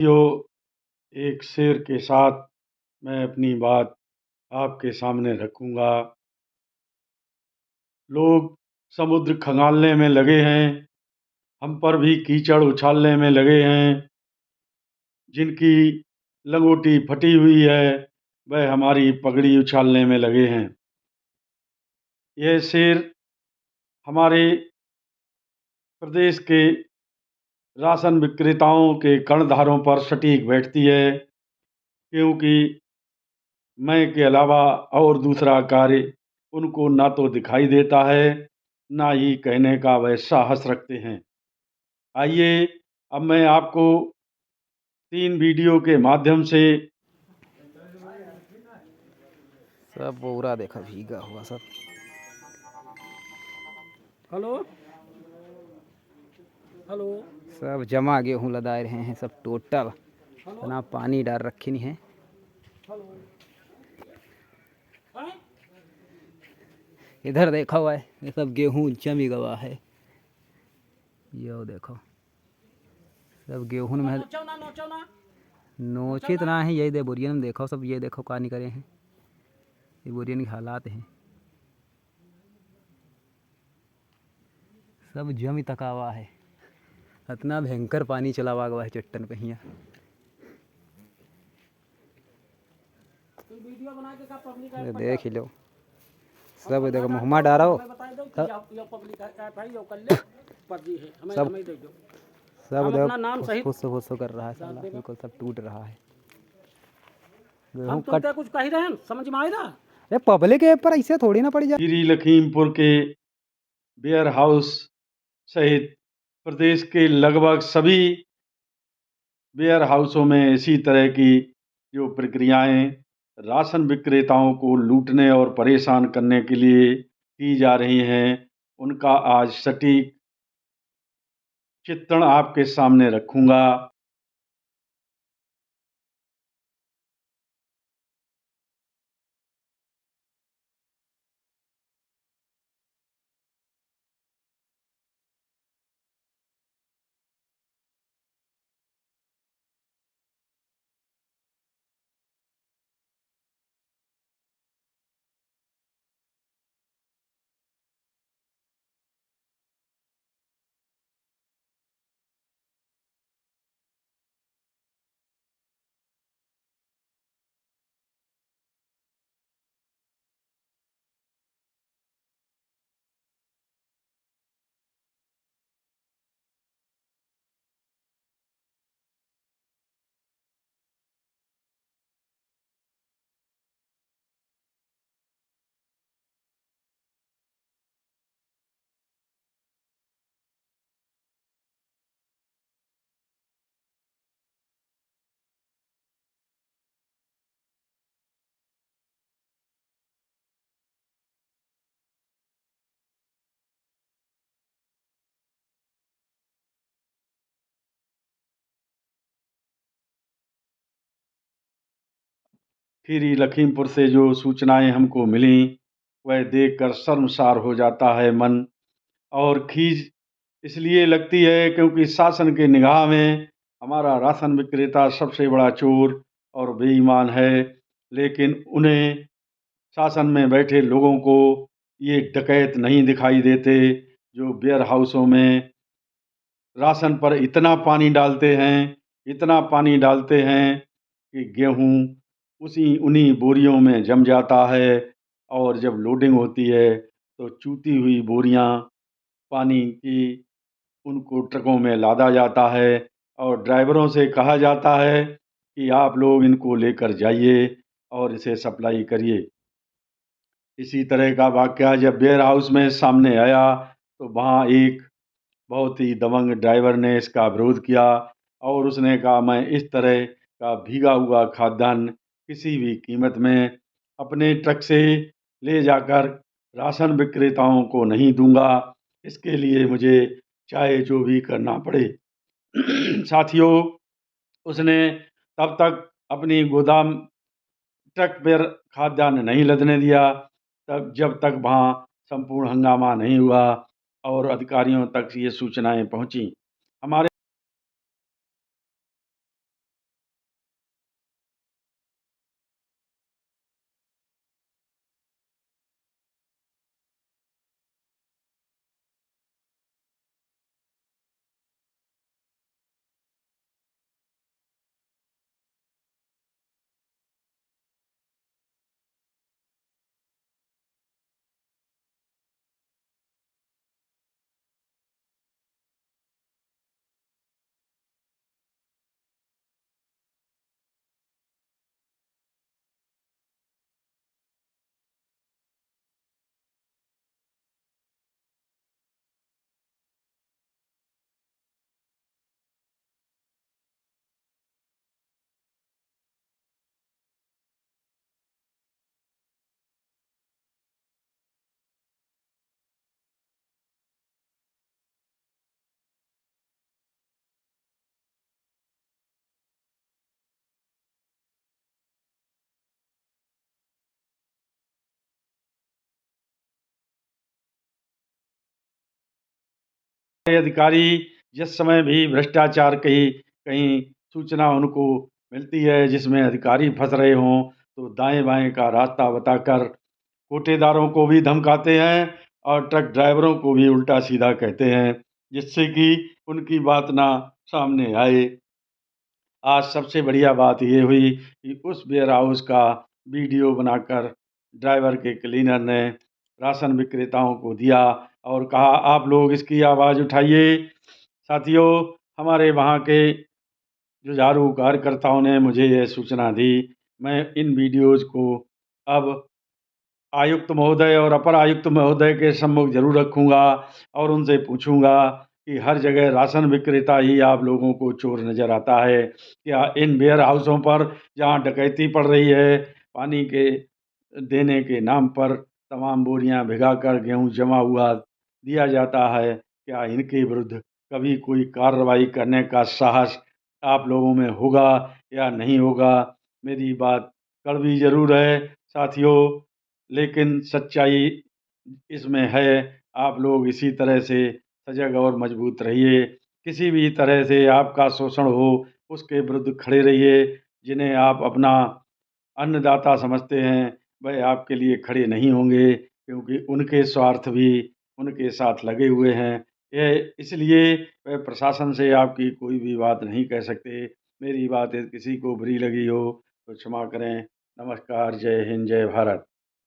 यो एक शेर के साथ मैं अपनी बात आपके सामने रखूंगा। लोग समुद्र खंगालने में लगे हैं, हम पर भी कीचड़ उछालने में लगे हैं। जिनकी लंगोटी फटी हुई है वह हमारी पगड़ी उछालने में लगे हैं। यह शेर हमारे प्रदेश के राशन विक्रेताओं के कर्णधारों पर सटीक बैठती है, क्योंकि मैं के अलावा और दूसरा कार्य उनको ना तो दिखाई देता है, ना ही कहने का वह साहस रखते हैं। आइए अब मैं आपको 3 वीडियो के माध्यम से सब पूरा देखा भीगा हुआ सब। हेलो हेलो सब जमा गेहूँ लदाए रहे हैं सब टोटल। इतना पानी डाल रखी नहीं है। इधर देखा हुआ है, ये सब गेहूँ जमी गवा है। यो देखो सब गेहूँ में नोचे इतना है। यही दे बोरियन में देखो सब, ये देखो का नहीं करे हैं। ये बोरियन के हालात हैं, सब जमी तका हुआ है। इतना भयंकर पानी चला हुआ है चट्टन पे हियाँ। ये देख ही लो सब, देखो मुहम्मा डारा हो सब सब देखो फुस कर रहा है साला, बिल्कुल सब टूट रहा है। हम तो कुछ कह रहे हैं, समझ में आएगा। अरे पब्लिक ऐप पर ऐसे थोड़ी ना पड़ी जाए। श्री लखीमपुर के वेयर हाउस सहित प्रदेश के लगभग सभी वेयर हाउसों में इसी तरह की जो प्रक्रियाएं राशन विक्रेताओं को लूटने और परेशान करने के लिए की जा रही हैं, उनका आज सटीक चित्रण आपके सामने रखूंगा। श्री लखीमपुर से जो सूचनाएं हमको मिली वह देखकर शर्मसार हो जाता है मन, और खीज इसलिए लगती है क्योंकि शासन के निगाह में हमारा राशन विक्रेता सबसे बड़ा चोर और बेईमान है, लेकिन उन्हें शासन में बैठे लोगों को ये डकैत नहीं दिखाई देते जो वेयर हाउसों में राशन पर इतना पानी डालते हैं कि गेहूं उन्हीं बोरियों में जम जाता है, और जब लोडिंग होती है तो चूती हुई बोरियां पानी की उनको ट्रकों में लादा जाता है और ड्राइवरों से कहा जाता है कि आप लोग इनको लेकर जाइए और इसे सप्लाई करिए। इसी तरह का वाकया जब वेयर हाउस में सामने आया तो वहाँ एक बहुत ही दबंग ड्राइवर ने इसका विरोध किया और उसने कहा मैं इस तरह का भीगा हुआ खाद्यान्न किसी भी कीमत में अपने ट्रक से ले जाकर राशन विक्रेताओं को नहीं दूंगा, इसके लिए मुझे चाहे जो भी करना पड़े। साथियों, उसने तब तक अपनी गोदाम ट्रक पर खाद्यान्न नहीं लदने दिया तब जब तक वहाँ संपूर्ण हंगामा नहीं हुआ और अधिकारियों तक ये सूचनाएं पहुंची। हमारे अधिकारी जिस समय भी भ्रष्टाचार की कहीं सूचना उनको मिलती है जिसमें अधिकारी फंस रहे हों, तो दाएं-बाएं का रास्ता बताकर कोटेदारों को भी धमकाते हैं और ट्रक ड्राइवरों को भी उल्टा-सीधा कहते हैं, जिससे कि उनकी बात ना सामने आए। आज सबसे बढ़िया बात ये हुई कि उस वेयर हाउस का वीडियो बनाकर ड्राइवर के क्लीनर ने राशन विक्रेताओं को दिया और कहा, आप लोग इसकी आवाज़ उठाइए। साथियों, हमारे वहाँ के जुझारू कार्यकर्ताओं ने मुझे यह सूचना दी। मैं इन वीडियोज़ को अब आयुक्त महोदय और अपर आयुक्त महोदय के सम्मुख ज़रूर रखूँगा और उनसे पूछूँगा कि हर जगह राशन विक्रेता ही आप लोगों को चोर नज़र आता है। क्या इन वेयर हाउसों पर जहाँ डकैती पड़ रही है, पानी के देने के नाम पर तमाम बोरियां भिगाकर गेहूं जमा हुआ दिया जाता है, क्या इनके विरुद्ध कभी कोई कार्रवाई करने का साहस आप लोगों में होगा या नहीं होगा? मेरी बात कड़वी ज़रूर है साथियों, लेकिन सच्चाई इसमें है। आप लोग इसी तरह से सजग और मजबूत रहिए। किसी भी तरह से आपका शोषण हो, उसके विरुद्ध खड़े रहिए। जिन्हें आप अपना अन्नदाता समझते हैं, वह आपके लिए खड़े नहीं होंगे, क्योंकि उनके स्वार्थ भी उनके साथ लगे हुए हैं। यह इसलिए वह प्रशासन से आपकी कोई भी बात नहीं कह सकते। मेरी बात यदि किसी को बुरी लगी हो तो क्षमा करें। नमस्कार, जय हिंद, जय भारत।